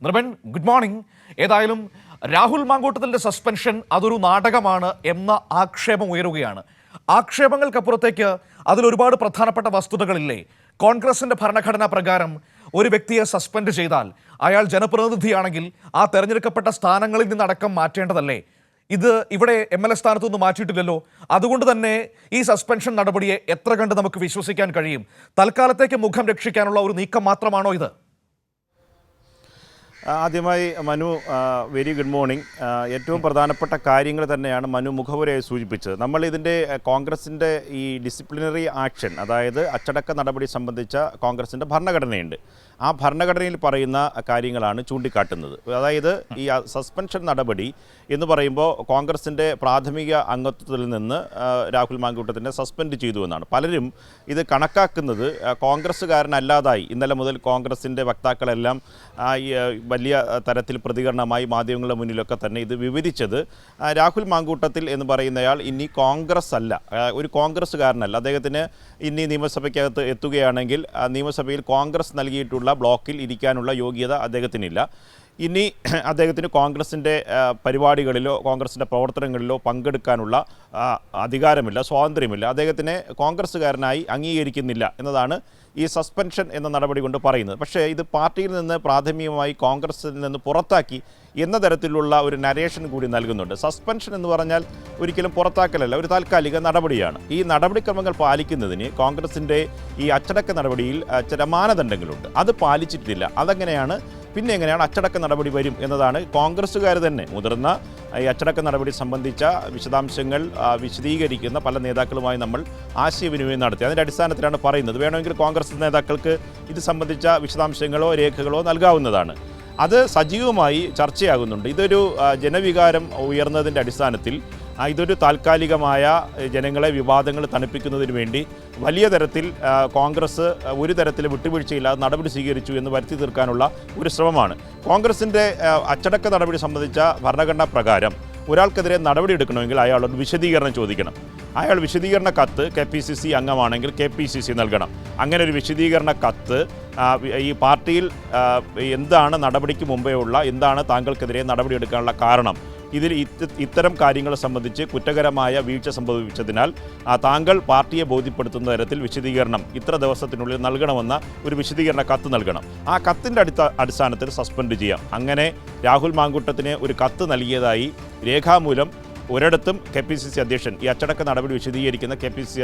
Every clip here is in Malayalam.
നിർബൻ, ഗുഡ് മോർണിംഗ്. ഏതായാലും രാഹുൽ മാങ്കൂട്ടത്തിൻ്റെ സസ്പെൻഷൻ അതൊരു നാടകമാണ് എന്ന ആക്ഷേപം ഉയരുകയാണ്. ആക്ഷേപങ്ങൾക്കപ്പുറത്തേക്ക് അതിലൊരുപാട് പ്രധാനപ്പെട്ട വസ്തുതകളില്ലേ? കോൺഗ്രസിൻ്റെ ഭരണഘടനാ പ്രകാരം ഒരു വ്യക്തിയെ സസ്പെൻഡ് ചെയ്താൽ അയാൾ ജനപ്രതിനിധിയാണെങ്കിൽ ആ തെരഞ്ഞെടുക്കപ്പെട്ട സ്ഥാനങ്ങളിൽ നിന്നടക്കം മാറ്റേണ്ടതല്ലേ? ഇത് ഇവിടെ MLA സ്ഥാനത്തൊന്നും മാറ്റിയിട്ടില്ലല്ലോ. അതുകൊണ്ട് തന്നെ ഈ സസ്പെൻഷൻ നടപടിയെ എത്ര കണ്ട് നമുക്ക് വിശ്വസിക്കാൻ കഴിയും? തൽക്കാലത്തേക്ക് മുഖം രക്ഷിക്കാനുള്ള ഒരു നീക്കം മാത്രമാണോ ഇത്? ആദ്യമായി മനു, വെരി ഗുഡ് മോർണിംഗ്. ഏറ്റവും പ്രധാനപ്പെട്ട കാര്യങ്ങൾ തന്നെയാണ് മനു മുഖവുരയായി സൂചിപ്പിച്ചത്. നമ്മൾ ഇതിൻ്റെ കോൺഗ്രസിൻ്റെ ഈ ഡിസിപ്ലിനറി ആക്ഷൻ, അതായത് അച്ചടക്ക നടപടി സംബന്ധിച്ച കോൺഗ്രസിൻ്റെ ഭരണഘടനയുണ്ട്. ആ ഭരണഘടനയിൽ പറയുന്ന കാര്യങ്ങളാണ് ചൂണ്ടിക്കാട്ടുന്നത്. അതായത് ഈ സസ്പെൻഷൻ നടപടി എന്ന് പറയുമ്പോൾ കോൺഗ്രസിൻ്റെ പ്രാഥമിക അംഗത്വത്തിൽ നിന്ന് രാഹുൽ മാങ്കൂട്ടത്തിനെ സസ്പെൻഡ് ചെയ്തു എന്നാണ്. പലരും ഇത് കണക്കാക്കുന്നത് കോൺഗ്രസ്സുകാരനല്ലാതായി. ഇന്നലെ മുതൽ കോൺഗ്രസിൻ്റെ വക്താക്കളെല്ലാം വലിയ തരത്തിൽ പ്രതികരണമായി മാധ്യമങ്ങളുടെ മുന്നിലൊക്കെ തന്നെ ഇത് വിവരിച്ചത് രാഹുൽ മാങ്കൂട്ടത്തിൽ എന്ന് പറയുന്നയാൾ ഇനി കോൺഗ്രസ് അല്ല, ഒരു കോൺഗ്രസ്സുകാരനല്ല. അദ്ദേഹത്തിന് ഇനി നിയമസഭയ്ക്കകത്ത് എത്തുകയാണെങ്കിൽ നിയമസഭയിൽ കോൺഗ്രസ് നൽകിയിട്ടുള്ള ബ്ലോക്കിൽ ഇരിക്കാനുള്ള യോഗ്യത അദ്ദേഹത്തിനില്ല. ഇനി അദ്ദേഹത്തിന് കോൺഗ്രസിൻ്റെ പരിപാടികളിലോ കോൺഗ്രസിൻ്റെ പ്രവർത്തനങ്ങളിലോ പങ്കെടുക്കാനുള്ള അധികാരമില്ല, സ്വാതന്ത്ര്യമില്ല. അദ്ദേഹത്തിനെ കോൺഗ്രസ്സുകാരനായി അംഗീകരിക്കുന്നില്ല എന്നതാണ് ഈ സസ്പെൻഷൻ എന്ന നടപടി കൊണ്ട് പറയുന്നത്. പക്ഷേ ഇത് പാർട്ടിയിൽ നിന്ന് പ്രാഥമികമായി കോൺഗ്രസിൽ നിന്ന് പുറത്താക്കി എന്ന തരത്തിലുള്ള ഒരു നരേഷൻ കൂടി നൽകുന്നുണ്ട്. സസ്പെൻഷൻ എന്ന് പറഞ്ഞാൽ ഒരിക്കലും പുറത്താക്കലല്ല, ഒരു താൽക്കാലിക നടപടിയാണ്. ഈ നടപടിക്രമങ്ങൾ പാലിക്കുന്നതിന് കോൺഗ്രസിൻ്റെ ഈ അച്ചടക്ക നടപടിയിൽ ചില മാനദണ്ഡങ്ങളുണ്ട്. അത് പാലിച്ചിട്ടില്ല. അതെങ്ങനെയാണ്, പിന്നെ എങ്ങനെയാണ് അച്ചടക്ക നടപടി വരും എന്നതാണ് കോൺഗ്രസ്സുകാർ തന്നെ മുതിർന്ന ഈ അച്ചടക്ക നടപടി സംബന്ധിച്ച വിശദാംശങ്ങൾ വിശദീകരിക്കുന്ന പല നേതാക്കളുമായി നമ്മൾ ആശയവിനിമയം നടത്തി. അതിൻ്റെ അടിസ്ഥാനത്തിലാണ് പറയുന്നത്. വേണമെങ്കിൽ കോൺഗ്രസ് നേതാക്കൾക്ക് ഇത് സംബന്ധിച്ച വിശദാംശങ്ങളോ രേഖകളോ നൽകാവുന്നതാണ്. അത് സജീവമായി ചർച്ചയാകുന്നുണ്ട്. ഇതൊരു ജനവികാരം ഉയർന്നതിൻ്റെ അടിസ്ഥാനത്തിൽ ഇതൊരു താൽക്കാലികമായ ജനങ്ങളെ വിവാദങ്ങൾ തണുപ്പിക്കുന്നതിന് വേണ്ടി വലിയ തരത്തിൽ കോൺഗ്രസ് ഒരു തരത്തിൽ വിട്ടുവീഴ്ചയില്ലാതെ നടപടി സ്വീകരിച്ചു എന്ന് വരുത്തി തീർക്കാനുള്ള ഒരു ശ്രമമാണ്. കോൺഗ്രസിൻ്റെ അച്ചടക്ക നടപടി സംബന്ധിച്ച ഭരണഘടനാ പ്രകാരം ഒരാൾക്കെതിരെ നടപടി എടുക്കണമെങ്കിൽ അയാളോട് വിശദീകരണം ചോദിക്കണം. അയാൾ വിശദീകരണ കത്ത് KPCC അംഗമാണെങ്കിൽ KPCC നൽകണം. അങ്ങനെ ഒരു വിശദീകരണ കത്ത് ഈ പാർട്ടിയിൽ എന്താണ് നടപടിക്ക് മുമ്പേ ഉള്ള, എന്താണ് താങ്കൾക്കെതിരെ നടപടിയെടുക്കാനുള്ള കാരണം, ഇതിൽ ഇത്തരം കാര്യങ്ങളെ സംബന്ധിച്ച് കുറ്റകരമായ വീഴ്ച സംഭവിച്ചതിനാൽ താങ്കൾ പാർട്ടിയെ ബോധ്യപ്പെടുത്തുന്ന തരത്തിൽ വിശദീകരണം ഇത്ര ദിവസത്തിനുള്ളിൽ നൽകണമെന്ന ഒരു വിശദീകരണ കത്ത് നൽകണം. ആ കത്തിൻ്റെ അടിസ്ഥാനത്തിൽ സസ്പെൻഡ് ചെയ്യാം. അങ്ങനെ രാഹുൽ മാങ്കൂട്ടത്തിന് ഒരു കത്ത് നൽകിയതായി രേഖാമൂലം ഒരിടത്തും KPCC അധ്യക്ഷൻ, ഈ അച്ചടക്ക നടപടി വിശദീകരിക്കുന്ന KPCC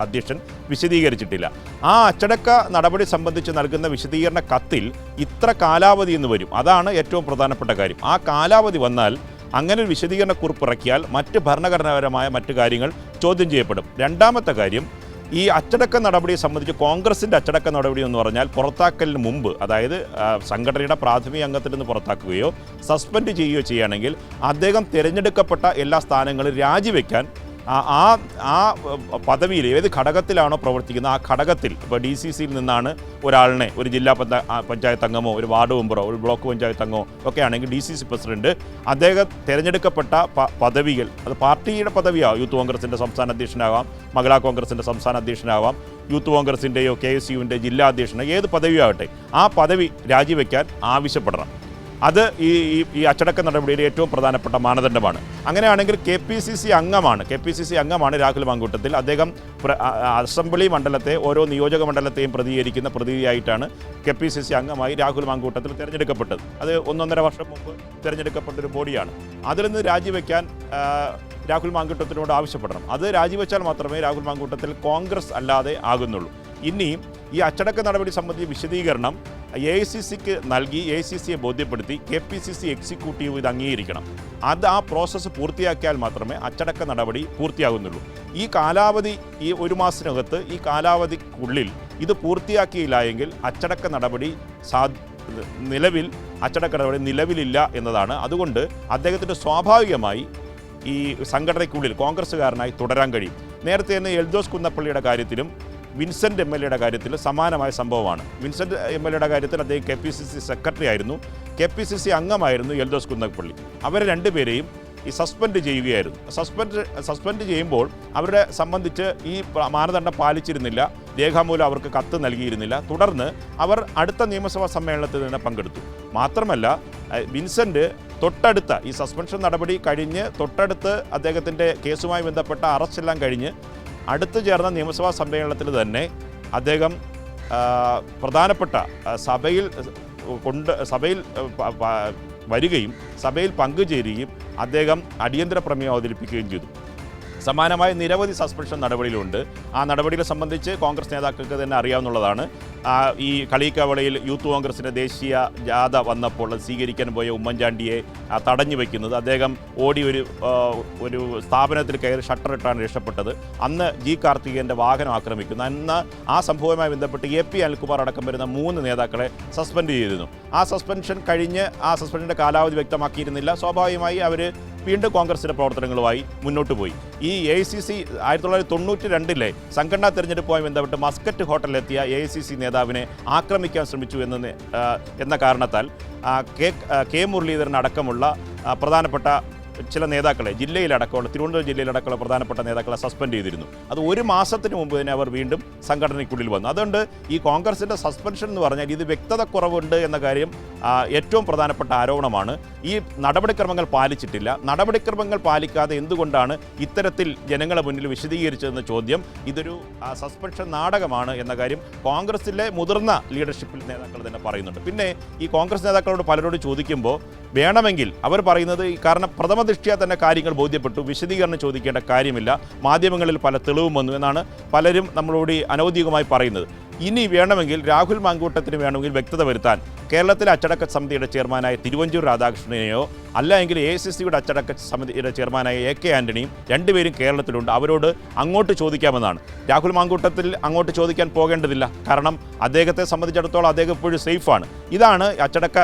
അധ്യക്ഷൻ വിശദീകരിച്ചിട്ടില്ല. ആ അച്ചടക്ക നടപടി സംബന്ധിച്ച് നൽകുന്ന വിശദീകരണ കത്തിൽ ഇത്ര കാലാവധി എന്ന് വരും. അതാണ് ഏറ്റവും പ്രധാനപ്പെട്ട കാര്യം. ആ കാലാവധി വന്നാൽ അങ്ങനെ ഒരു വിശദീകരണക്കുറിപ്പ് ഇറക്കിയാൽ മറ്റ് ഭരണഘടനാപരമായ മറ്റു കാര്യങ്ങൾ ചോദ്യം ചെയ്യപ്പെടും. രണ്ടാമത്തെ കാര്യം, ഈ അച്ചടക്ക നടപടിയെ സംബന്ധിച്ച് കോൺഗ്രസിൻ്റെ അച്ചടക്ക നടപടി എന്ന് പറഞ്ഞാൽ പുറത്താക്കലിന് മുമ്പ്, അതായത് സംഘടനയുടെ പ്രാഥമിക അംഗത്തിൽ നിന്ന് പുറത്താക്കുകയോ സസ്പെൻഡ് ചെയ്യുകയോ ചെയ്യുകയാണെങ്കിൽ അദ്ദേഹം തിരഞ്ഞെടുക്കപ്പെട്ട എല്ലാ സ്ഥാനങ്ങളും രാജിവെക്കാൻ ആ പദവിയിൽ ഏത് ഘടകത്തിലാണോ പ്രവർത്തിക്കുന്നത് ആ ഘടകത്തിൽ, ഇപ്പോൾ DCCയിൽ നിന്നാണ് ഒരാളിനെ, ഒരു ജില്ലാ പഞ്ചായത്ത് അംഗമോ ഒരു വാർഡ് മെമ്പറോ ഒരു ബ്ലോക്ക് പഞ്ചായത്ത് അംഗമോ ഒക്കെ ആണെങ്കിൽ DCC പ്രസിഡന്റ് അദ്ദേഹം തിരഞ്ഞെടുക്കപ്പെട്ട പദവികൾ, അത് പാർട്ടിയുടെ പദവിയാവും. യൂത്ത് കോൺഗ്രസിൻ്റെ സംസ്ഥാന അധ്യക്ഷനാവാം, മഹിളാ കോൺഗ്രസിൻ്റെ സംസ്ഥാന അധ്യക്ഷനാവാം, യൂത്ത് കോൺഗ്രസിൻ്റെയോ KSUവിൻ്റെ ജില്ലാ അധ്യക്ഷനോ ഏത് പദവിയാവട്ടെ ആ പദവി രാജിവെക്കാൻ ആവശ്യപ്പെടണം. അത് ഈ അച്ചടക്ക നടപടിയുടെ ഏറ്റവും പ്രധാനപ്പെട്ട മാനദണ്ഡമാണ്. അങ്ങനെയാണെങ്കിൽ KPCC അംഗമാണ് രാഹുൽ മാങ്കൂട്ടത്തിൽ. അദ്ദേഹം അസംബ്ലി മണ്ഡലത്തെ, ഓരോ നിയോജക മണ്ഡലത്തെയും പ്രതികരിക്കുന്ന പ്രതിനിധിയായിട്ടാണ് KPCC അംഗമായി രാഹുൽ മാങ്കൂട്ടത്തിൽ തിരഞ്ഞെടുക്കപ്പെട്ടത്. അത് 1.5 വർഷം മുമ്പ് തിരഞ്ഞെടുക്കപ്പെട്ടൊരു ബോഡിയാണ്. അതിൽ നിന്ന് രാജിവെക്കാൻ രാഹുൽ മാങ്കൂട്ടത്തിനോട് ആവശ്യപ്പെടണം. അത് രാജിവെച്ചാൽ മാത്രമേ രാഹുൽ മാങ്കൂട്ടത്തിൽ കോൺഗ്രസ് അല്ലാതെ ആകുന്നുള്ളൂ. ഇനി ഈ അച്ചടക്ക നടപടി സംബന്ധിച്ച വിശദീകരണം AICCക്ക് നൽകി AICCയെ ബോധ്യപ്പെടുത്തി KPCC എക്സിക്യൂട്ടീവ് ഇത് അംഗീകരിക്കണം. അത് ആ പ്രോസസ്സ് പൂർത്തിയാക്കിയാൽ മാത്രമേ അച്ചടക്ക നടപടി പൂർത്തിയാകുന്നുള്ളൂ. ഈ കാലാവധി, ഈ 1 മാസത്തിനകത്ത് ഈ കാലാവധിക്കുള്ളിൽ ഇത് പൂർത്തിയാക്കിയില്ല എങ്കിൽ അച്ചടക്ക നടപടി നിലവിലില്ല എന്നതാണ്. അതുകൊണ്ട് അദ്ദേഹത്തിന് സ്വാഭാവികമായി ഈ സംഘടനയ്ക്കുള്ളിൽ കോൺഗ്രസ്സുകാരനായി തുടരാൻ കഴിയും. നേരത്തെ തന്നെ എൽദോസ് കുന്നപ്പള്ളിയുടെ കാര്യത്തിലും വിൻസെൻ്റ് MLAയുടെ കാര്യത്തിൽ സമാനമായ സംഭവമാണ്. വിൻസെൻ്റ് MLAയുടെ കാര്യത്തിൽ അദ്ദേഹം KPCC സെക്രട്ടറി ആയിരുന്നു, KPCC അംഗമായിരുന്നു എൽദോസ് കുന്നപ്പള്ളി. അവരെ രണ്ടുപേരെയും ഈ സസ്പെൻഡ് ചെയ്യുകയായിരുന്നു. സസ്പെൻഡ് ചെയ്യുമ്പോൾ അവരുടെ സംബന്ധിച്ച് ഈ മാനദണ്ഡം പാലിച്ചിരുന്നില്ല. രേഖാമൂലം അവർക്ക് കത്ത് നൽകിയിരുന്നില്ല. തുടർന്ന് അവർ അടുത്ത നിയമസഭാ സമ്മേളനത്തിൽ തന്നെ പങ്കെടുത്തു. മാത്രമല്ല വിൻസെൻ്റ് തൊട്ടടുത്ത ഈ സസ്പെൻഷൻ നടപടി കഴിഞ്ഞ് തൊട്ടടുത്ത് അദ്ദേഹത്തിൻ്റെ കേസുമായി ബന്ധപ്പെട്ട അറസ്റ്റെല്ലാം കഴിഞ്ഞ് അടുത്ത് ചേർന്ന നിയമസഭാ സമ്മേളനത്തിൽ തന്നെ അദ്ദേഹം പ്രധാനപ്പെട്ട സഭയിൽ വരികയും സഭയിൽ പങ്കുചേരുകയും അദ്ദേഹം അടിയന്തര പ്രമേയം അവതരിപ്പിക്കുകയും ചെയ്തു. സമാനമായ നിരവധി സസ്പെൻഷൻ നടപടികളുണ്ട്. ആ നടപടികളെ സംബന്ധിച്ച് കോൺഗ്രസ് നേതാക്കൾക്ക് തന്നെ അറിയാവുന്നതാണ്. ഈ കളിക്കവളയിൽ യൂത്ത് കോൺഗ്രസിൻ്റെ ദേശീയ ജാഥ വന്നപ്പോൾ സ്വീകരിക്കാൻ പോയ ഉമ്മൻചാണ്ടിയെ തടഞ്ഞു വയ്ക്കുന്നത്, അദ്ദേഹം ഓടി ഒരു സ്ഥാപനത്തിൽ കയറി ഷട്ടറിട്ടാണ് രക്ഷപ്പെട്ടത്, അന്ന് ജി കാർത്തികേയൻ്റെ വാഹനം ആക്രമിക്കുന്നു, അന്ന് ആ സംഭവവുമായി ബന്ധപ്പെട്ട് AP അനിൽകുമാർ അടക്കം വരുന്ന 3 നേതാക്കളെ സസ്പെൻഡ് ചെയ്തിരുന്നു. ആ സസ്പെൻഷൻ കഴിഞ്ഞ് ആ സസ്പെൻഷൻ്റെ കാലാവധി വ്യക്തമാക്കിയിരുന്നില്ല. സ്വാഭാവികമായി അവർ വീണ്ടും കോൺഗ്രസിൻ്റെ പ്രവർത്തനങ്ങളുമായി മുന്നോട്ട് പോയി. ഈ AICC 1992 സംഘടനാ തെരഞ്ഞെടുപ്പുമായി ബന്ധപ്പെട്ട് മസ്കറ്റ് ഹോട്ടലിലെത്തിയ AICC നേതാവിനെ ആക്രമിക്കാൻ ശ്രമിച്ചു എന്ന കാരണത്താൽ കെ മുരളീധരൻ അടക്കമുള്ള പ്രധാനപ്പെട്ട ചില നേതാക്കളെ തിരുവനന്തപുരം ജില്ലയിലടക്കമുള്ള പ്രധാനപ്പെട്ട നേതാക്കളെ സസ്പെൻഡ് ചെയ്തിരുന്നു. അത് 1 മാസത്തിന് മുമ്പ് തന്നെ അവർ വീണ്ടും സംഘടനയ്ക്കുള്ളിൽ വന്നു. അതുകൊണ്ട് ഈ കോൺഗ്രസിൻ്റെ സസ്പെൻഷൻ എന്ന് പറഞ്ഞാൽ ഇത് വ്യക്തത കുറവുണ്ട് എന്ന കാര്യം ഏറ്റവും പ്രധാനപ്പെട്ട ആരോപണമാണ്. ഈ നടപടിക്രമങ്ങൾ പാലിച്ചിട്ടില്ല. നടപടിക്രമങ്ങൾ പാലിക്കാതെ എന്തുകൊണ്ടാണ് ഇത്തരത്തിൽ ജനങ്ങളെ മുന്നിൽ വിശദീകരിച്ചതെന്ന ചോദ്യം, ഇതൊരു സസ്പെൻഷൻ നാടകമാണ് എന്ന കാര്യം കോൺഗ്രസിലെ മുതിർന്ന ലീഡർഷിപ്പിൽ നേതാക്കൾ തന്നെ പറയുന്നുണ്ട്. പിന്നെ ഈ കോൺഗ്രസ് നേതാക്കളോട് പലരോട് ചോദിക്കുമ്പോൾ വേണമെങ്കിൽ അവർ പറയുന്നത്, കാരണം പ്രഥമ ദൃഷ്ട്യാ തന്നെ കാര്യങ്ങൾ ബോധ്യപ്പെട്ടു, വിശദീകരണം ചോദിക്കേണ്ട കാര്യമില്ല, മാധ്യമങ്ങളിൽ പല തെളിവും വന്നു എന്നാണ് പലരും നമ്മളോട് അനൗദ്യോഗികമായി പറയുന്നത്. ഇനി വേണമെങ്കിൽ രാഹുൽ മാങ്കൂട്ടത്തിന് വേണമെങ്കിൽ വ്യക്തത വരുത്താൻ കേരളത്തിലെ അച്ചടക്ക സമിതിയുടെ ചെയർമാനായ തിരുവഞ്ചൂർ രാധാകൃഷ്ണനെയോ അല്ലെങ്കിൽ AICCയുടെ അച്ചടക്ക സമിതിയുടെ ചെയർമാനായ AK ആൻ്റണിയും രണ്ടുപേരും കേരളത്തിലുണ്ട്, അവരോട് അങ്ങോട്ട് ചോദിക്കാമെന്നാണ്. രാഹുൽ മാങ്കൂട്ടത്തിൽ അങ്ങോട്ട് ചോദിക്കാൻ പോകേണ്ടതില്ല, കാരണം അദ്ദേഹത്തെ സംബന്ധിച്ചിടത്തോളം അദ്ദേഹം ഇപ്പോഴും സേഫാണ്. ഇതാണ്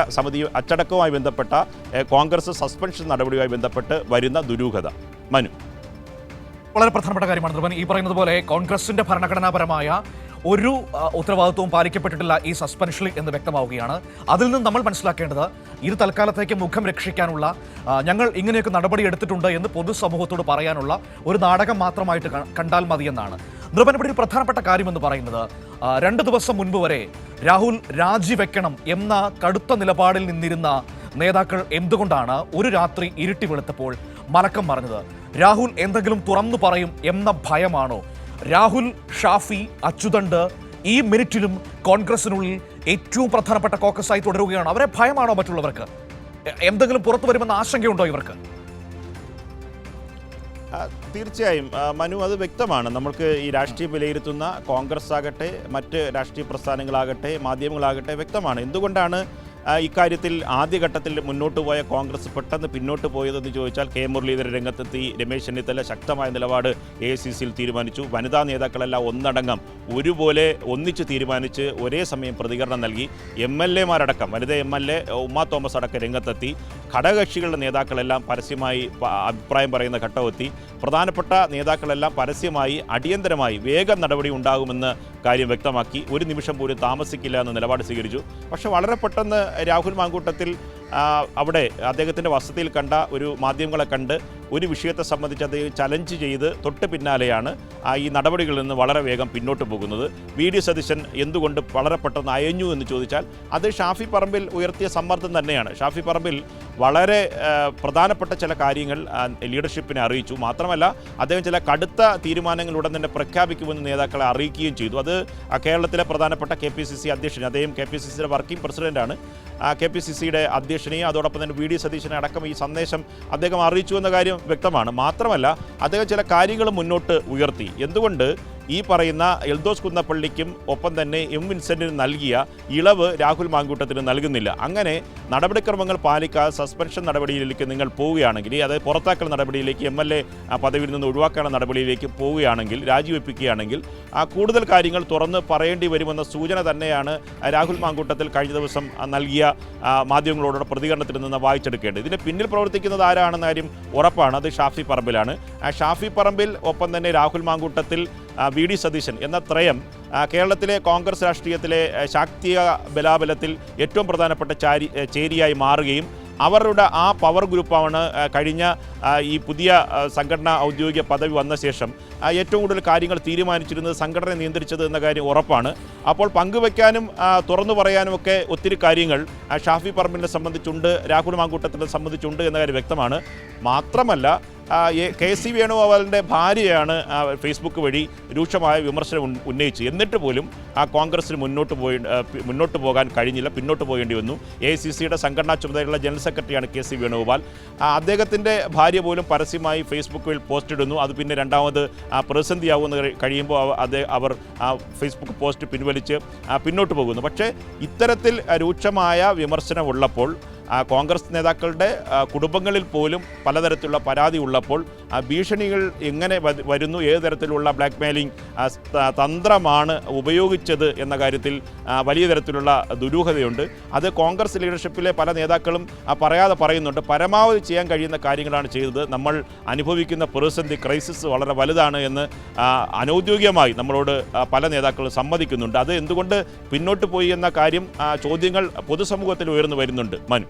അച്ചടക്കവുമായി ബന്ധപ്പെട്ട കോൺഗ്രസ് സസ്പെൻഷൻ നടപടിയുമായി ബന്ധപ്പെട്ട് വരുന്ന ദുരൂഹത. മനു, വളരെ പ്രധാനപ്പെട്ട കാര്യമാണ് ധ്രുവൻ. ഈ പറയുന്നത് പോലെ കോൺഗ്രസിന്റെ ഭരണഘടനാപരമായ ഒരു ഉത്തരവാദിത്വവും പാലിക്കപ്പെട്ടിട്ടില്ല ഈ സസ്പെൻഷനിൽ എന്ന് വ്യക്തമാവുകയാണ്. അതിൽ നിന്ന് നമ്മൾ മനസ്സിലാക്കേണ്ടത് ഇത് തൽക്കാലത്തേക്ക് മുഖം രക്ഷിക്കാനുള്ള, ഞങ്ങൾ ഇങ്ങനെയൊക്കെ നടപടി എടുത്തിട്ടുണ്ട് എന്ന് പൊതുസമൂഹത്തോട് പറയാനുള്ള ഒരു നാടകം മാത്രമായിട്ട് കണ്ടാൽ മതിയെന്നാണ്. ധ്രുവൻ, ഇവിടെ ഒരു പ്രധാനപ്പെട്ട കാര്യമെന്ന് പറയുന്നത് 2 ദിവസം മുൻപ് വരെ രാഹുൽ രാജിവെക്കണം എന്ന കടുത്ത നിലപാടിൽ നിന്നിരുന്ന നേതാക്കൾ എന്തുകൊണ്ടാണ് ഒരു രാത്രി ഇരുട്ടി വെളുത്തപ്പോൾ മലക്കം മറിഞ്ഞത്? രാഹുൽ എന്തെങ്കിലും തുറന്നു പറയും എന്ന ഭയമാണോ? രാഹുൽ, ഷാഫി, അച്യുതണ്ട് ഈ മിനിറ്റിലും കോൺഗ്രസിനുള്ളിൽ ഏറ്റവും പ്രധാനപ്പെട്ട കോക്കസായി തുടരുകയാണ്. അവരെ ഭയമാണോ മറ്റുള്ളവർക്ക്? എന്തെങ്കിലും പുറത്തു വരുമെന്ന ആശങ്കയുണ്ടോ ഇവർക്ക്? തീർച്ചയായും മനു, അത് വ്യക്തമാണ്. നമ്മൾക്ക് ഈ രാഷ്ട്രീയം വിലയിരുത്തുന്ന കോൺഗ്രസ് ആകട്ടെ, മറ്റ് രാഷ്ട്രീയ പ്രസ്ഥാനങ്ങളാകട്ടെ, മാധ്യമങ്ങളാകട്ടെ വ്യക്തമാണ് എന്തുകൊണ്ടാണ് ഇക്കാര്യത്തിൽ ആദ്യഘട്ടത്തിൽ മുന്നോട്ട് പോയ കോൺഗ്രസ് പെട്ടെന്ന് പിന്നോട്ട് പോയതെന്ന് ചോദിച്ചാൽ, കെ മുരളീധരൻ രംഗത്തെത്തി, രമേശ് ചെന്നിത്തല ശക്തമായ നിലപാട് AICCയിൽ തീരുമാനിച്ചു, വനിതാ നേതാക്കളെല്ലാം ഒന്നടങ്കം ഒരുപോലെ ഒന്നിച്ച് തീരുമാനിച്ച് ഒരേ സമയം പ്രതികരണം നൽകി, MLA മാരടക്കം വനിതാ MLA ഉമ്മ തോമസ് അടക്കം രംഗത്തെത്തി, ഘടകകക്ഷികളുടെ നേതാക്കളെല്ലാം പരസ്യമായി അഭിപ്രായം പറയുന്ന ഘട്ടമെത്തി, പ്രധാനപ്പെട്ട നേതാക്കളെല്ലാം പരസ്യമായി അടിയന്തരമായി വേഗം നടപടി ഉണ്ടാകുമെന്ന് കാര്യം വ്യക്തമാക്കി, ഒരു നിമിഷം പോലും താമസിക്കില്ല എന്ന നിലപാട് സ്വീകരിച്ചു. പക്ഷേ വളരെ പെട്ടെന്ന് രാഹുൽ മാങ്കൂട്ടത്തിൽ അവിടെ അദ്ദേഹത്തിൻ്റെ വസതിയിൽ കണ്ട ഒരു മാധ്യമങ്ങളെ കണ്ട് ഒരു വിഷയത്തെ സംബന്ധിച്ച് അദ്ദേഹം ചലഞ്ച് ചെയ്ത് തൊട്ട് പിന്നാലെയാണ് ഈ നടപടികളിൽ നിന്ന് വളരെ വേഗം പിന്നോട്ട് പോകുന്നത്. VD സതീശൻ എന്തുകൊണ്ട് വളരെ പെട്ടെന്ന് അയഞ്ഞു എന്ന് ചോദിച്ചാൽ അത് ഷാഫി പറമ്പിൽ ഉയർത്തിയ സമ്മർദ്ദം തന്നെയാണ്. ഷാഫി പറമ്പിൽ വളരെ പ്രധാനപ്പെട്ട ചില കാര്യങ്ങൾ ലീഡർഷിപ്പിനെ അറിയിച്ചു. മാത്രമല്ല അദ്ദേഹം ചില കടുത്ത തീരുമാനങ്ങൾ ഉടൻ തന്നെ പ്രഖ്യാപിക്കുമെന്ന് നേതാക്കളെ അറിയിക്കുകയും ചെയ്തു. അത് കേരളത്തിലെ പ്രധാനപ്പെട്ട KPCC അധ്യക്ഷൻ, അദ്ദേഹം KPCCയുടെ വർക്കിംഗ് പ്രസിഡന്റാണ്, KPCCയുടെ അധ്യക്ഷനെയും അതോടൊപ്പം തന്നെ VD സതീശനെ അടക്കം ഈ സന്ദേശം അദ്ദേഹം അറിയിച്ചു എന്ന കാര്യം വ്യക്തമാണ്. മാത്രമല്ല അദ്ദേഹം ചില കാര്യങ്ങൾ മുന്നോട്ട് ഉയർത്തി. എന്തുകൊണ്ട് ഈ പറയുന്ന എൽദോസ് കുന്നപ്പള്ളിക്കും ഒപ്പം തന്നെ വിൻസെന്റിന് നൽകിയ ഇളവ് രാഹുൽ മാങ്കൂട്ടത്തിന് നൽകുന്നില്ല? അങ്ങനെ നടപടിക്രമങ്ങൾ പാലിക്കാതെ സസ്പെൻഷൻ നടപടിയിലേക്ക് നിങ്ങൾ പോവുകയാണെങ്കിൽ, അതായത് പുറത്താക്കൽ നടപടിയിലേക്ക്, MLA പദവിയിൽ നിന്ന് ഒഴിവാക്കാനുള്ള നടപടിയിലേക്ക് പോവുകയാണെങ്കിൽ, രാജിവെപ്പിക്കുകയാണെങ്കിൽ കൂടുതൽ കാര്യങ്ങൾ തുറന്ന് പറയേണ്ടി വരുമെന്ന സൂചന തന്നെയാണ് രാഹുൽ മാങ്കൂട്ടത്തിൽ കഴിഞ്ഞ ദിവസം നൽകിയ മാധ്യമങ്ങളോടുള്ള പ്രതികരണത്തിൽ നിന്ന് വായിച്ചെടുക്കേണ്ടത്. ഇതിന് പിന്നിൽ പ്രവർത്തിക്കുന്നത് ആരാണെന്ന കാര്യം ഉറപ്പാണ്, അത് ഷാഫി പറമ്പിലാണ്. ഷാഫി പറമ്പിൽ ഒപ്പം തന്നെ രാഹുൽ മാങ്കൂട്ടത്തിൽ, VD സതീശൻ എന്ന ത്രയം കേരളത്തിലെ കോൺഗ്രസ് രാഷ്ട്രീയത്തിലെ ശാക്തിക ബലാബലത്തിൽ ഏറ്റവും പ്രധാനപ്പെട്ട ചേരിയായി മാറുകയും അവരുടെ ആ പവർ ഗ്രൂപ്പാണ് കഴിഞ്ഞ ഈ പുതിയ സംഘടന ഔദ്യോഗിക പദവി വന്ന ശേഷം ഏറ്റവും കൂടുതൽ കാര്യങ്ങൾ തീരുമാനിച്ചിരുന്നത്, സംഘടന നിയന്ത്രിച്ചത് എന്ന കാര്യം ഉറപ്പാണ്. അപ്പോൾ പങ്കുവയ്ക്കാനും തുറന്നു പറയാനുമൊക്കെ ഒത്തിരി കാര്യങ്ങൾ ഷാഫി പറമ്പിലിനെ സംബന്ധിച്ചുണ്ട്, രാഹുൽ മാങ്കൂട്ടത്തിനെ സംബന്ധിച്ചുണ്ട് എന്ന കാര്യം വ്യക്തമാണ്. മാത്രമല്ല KC വേണുഗോപാലിൻ്റെ ഭാര്യയാണ് ഫേസ്ബുക്ക് വഴി രൂക്ഷമായ വിമർശനം ഉന്നയിച്ച്, എന്നിട്ട് പോലും കോൺഗ്രസിന് മുന്നോട്ട് പോകാൻ കഴിഞ്ഞില്ല, പിന്നോട്ട് പോകേണ്ടി വന്നു. AICCയുടെ സംഘടനാ ചുമതലയുള്ള ജനറൽ സെക്രട്ടറിയാണ് KC വേണുഗോപാൽ. അദ്ദേഹത്തിൻ്റെ ഭാര്യ പോലും പരസ്യമായി ഫേസ്ബുക്കിൽ പോസ്റ്റ് ഇടുന്നു. അത് പിന്നെ രണ്ടാമത് പ്രതിസന്ധിയാവുന്ന കഴിയുമ്പോൾ അവർ ഫേസ്ബുക്ക് പോസ്റ്റ് പിൻവലിച്ച് പിന്നോട്ട് പോകുന്നു. പക്ഷേ ഇത്തരത്തിൽ രൂക്ഷമായ വിമർശനം ഉള്ളപ്പോൾ, കോൺഗ്രസ് നേതാക്കളുടെ കുടുംബങ്ങളിൽ പോലും പലതരത്തിലുള്ള പരാതി ഉള്ളപ്പോൾ ഭീഷണികൾ എങ്ങനെ വരുന്നു, ഏത് തരത്തിലുള്ള ബ്ലാക്ക് മെയിലിംഗ് തന്ത്രമാണ് ഉപയോഗിച്ചത് എന്ന കാര്യത്തിൽ വലിയ തരത്തിലുള്ള ദുരൂഹതയുണ്ട്. അത് കോൺഗ്രസ് ലീഡർഷിപ്പിലെ പല നേതാക്കളും പറയാതെ പറയുന്നുണ്ട്. പരമാവധി ചെയ്യാൻ കഴിയുന്ന കാര്യങ്ങളാണ് ചെയ്തത്. നമ്മൾ അനുഭവിക്കുന്ന പ്രതിസന്ധി, ക്രൈസിസ് വളരെ വലുതാണ് എന്ന് അനൗദ്യോഗികമായി നമ്മളോട് പല നേതാക്കളും സമ്മതിക്കുന്നുണ്ട്. അത് എന്തുകൊണ്ട് പിന്നോട്ട് പോയി എന്ന കാര്യം ചോദ്യങ്ങൾ പൊതുസമൂഹത്തിൽ ഉയർന്നു വരുന്നുണ്ട്. മനു.